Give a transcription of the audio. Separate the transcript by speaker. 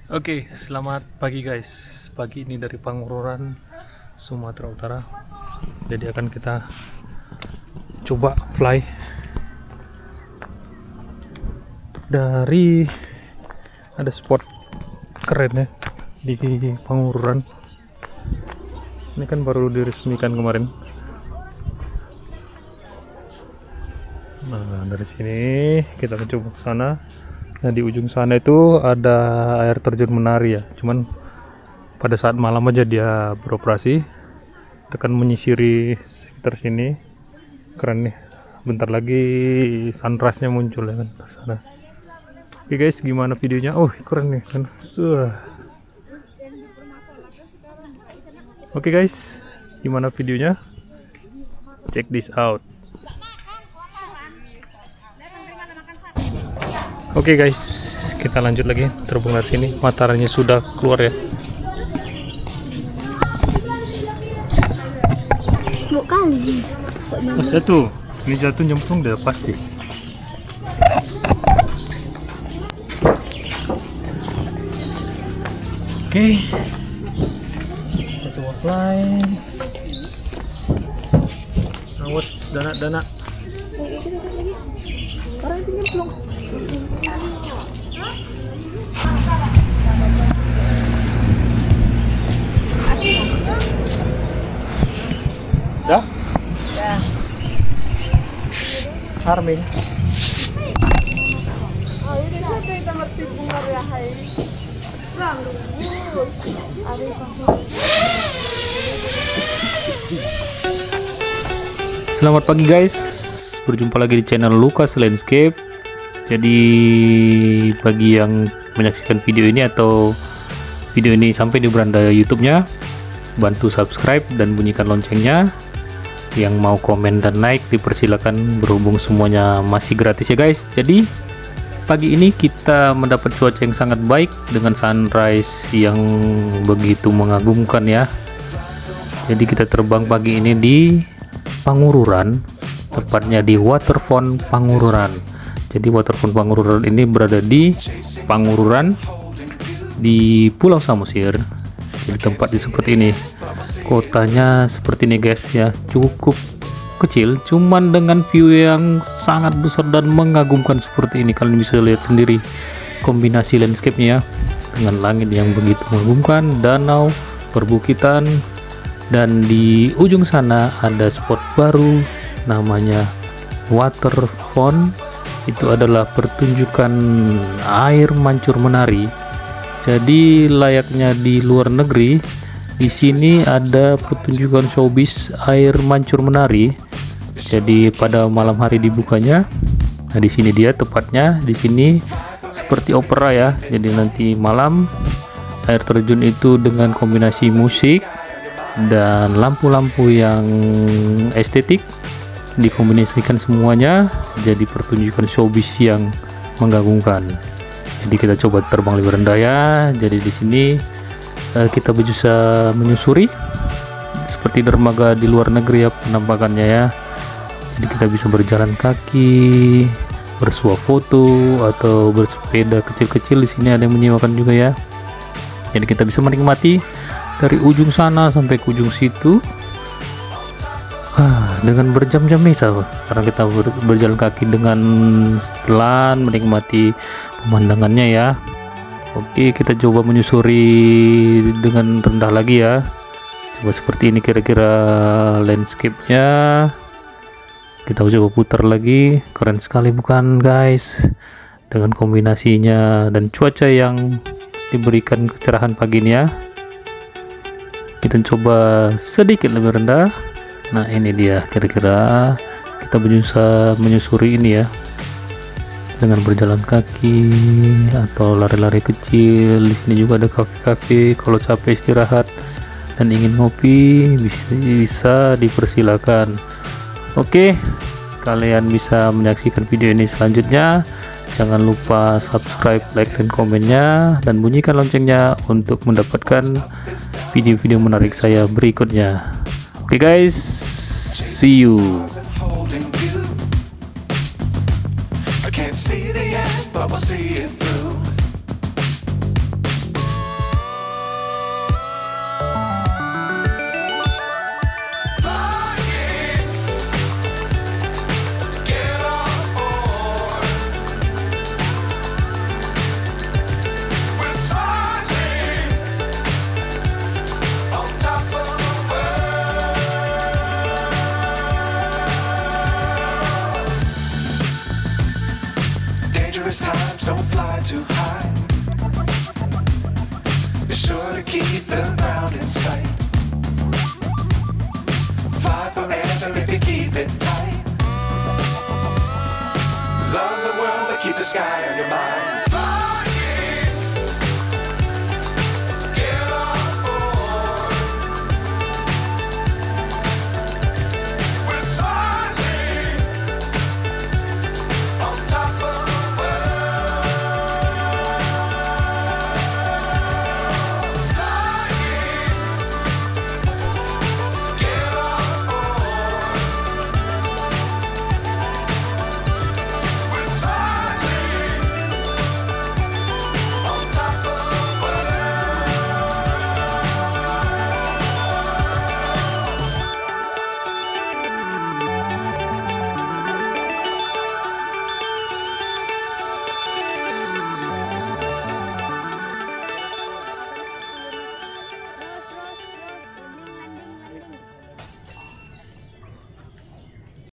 Speaker 1: Oke, selamat pagi guys. Pagi ini dari Pangururan, Sumatera Utara. Jadi akan kita coba fly dari ada spot keren ya di Pangururan. Ini kan baru diresmikan kemarin. Nah, dari sini kita mencoba ke sana. Nah, di ujung sana itu ada air terjun menari ya. Cuman pada saat malam aja dia beroperasi. Tekan menyisiri sekitar sini. Keren nih. Bentar lagi sunrise-nya muncul ya kan dari sana. Oke guys, gimana videonya? Oh, keren nih kan. Oke guys, gimana videonya? Check this out. Oke guys, kita lanjut lagi terbang dari sini. Mataharinya sudah keluar ya. Mas jatuh, ini jatuh nyemplung deh pasti. Oke, kita coba fly. Awas dana.
Speaker 2: Orang itu nyemplung.
Speaker 1: Dah?
Speaker 2: Ya.
Speaker 1: Armin.
Speaker 2: Oh, ini kita kita ngerti bunga ya hai.
Speaker 1: Selamat pagi guys, berjumpa lagi di channel Lucas Landscape. Jadi bagi yang menyaksikan video ini atau video ini sampai di beranda YouTube-nya, bantu subscribe dan bunyikan loncengnya. Yang mau komen dan like dipersilakan, berhubung semuanya masih gratis ya guys. Jadi pagi ini kita mendapat cuaca yang sangat baik dengan sunrise yang begitu mengagumkan ya. Jadi kita terbang pagi ini di Pangururan, tepatnya di Waterfront Pangururan. Jadi Waterfront Pangururan ini berada di Pangururan di Pulau Samosir. Jadi tempatnya seperti ini. Kotanya seperti ini guys ya, cukup kecil, cuman dengan view yang sangat besar dan mengagumkan seperti ini. Kalian bisa lihat sendiri kombinasi landscape-nya ya, dengan langit yang begitu mengagumkan, danau, perbukitan, dan di ujung sana ada spot baru namanya Waterfront. Itu adalah pertunjukan air mancur menari. Jadi layaknya di luar negeri, di sini ada pertunjukan showbiz air mancur menari. Jadi pada malam hari dibukanya. Nah, di sini dia tepatnya, di sini seperti opera ya. Jadi nanti malam air terjun itu dengan kombinasi musik dan lampu-lampu yang estetik dikombinasikan semuanya jadi pertunjukan showbiz yang mengagumkan. Jadi kita coba terbang lebih rendah ya. Jadi di sini kita bisa menyusuri seperti dermaga di luar negeri ya penampakannya ya. Jadi kita bisa berjalan kaki, bersuah foto atau bersepeda kecil-kecil. Di sini ada yang menyewakan juga ya. Jadi kita bisa menikmati dari ujung sana sampai ke ujung situ dengan berjam-jam nih sahabat. Karena kita berjalan kaki dengan pelan menikmati pemandangannya ya. Oke, kita coba menyusuri dengan rendah lagi ya. Coba seperti ini kira-kira landscape-nya. Kita coba putar lagi. Keren sekali bukan guys? Dengan kombinasinya dan cuaca yang diberikan kecerahan pagi ini ya. Kita coba sedikit lebih rendah. Nah, ini dia kira-kira kita bisa menyusuri ini ya. Dengan berjalan kaki atau lari-lari kecil. Di sini juga ada kafe-kafe. Kalau capek istirahat dan ingin ngopi bisa dipersilakan. Oke, kalian bisa menyaksikan video ini selanjutnya. Jangan lupa subscribe, like, dan komennya, dan bunyikan loncengnya untuk mendapatkan video-video menarik saya berikutnya. Oke guys, see you.
Speaker 3: Can't see the end, but we'll see it through. keep the ground in sight. Fly forever if you keep it tight. Love the world, but keep the sky on your mind.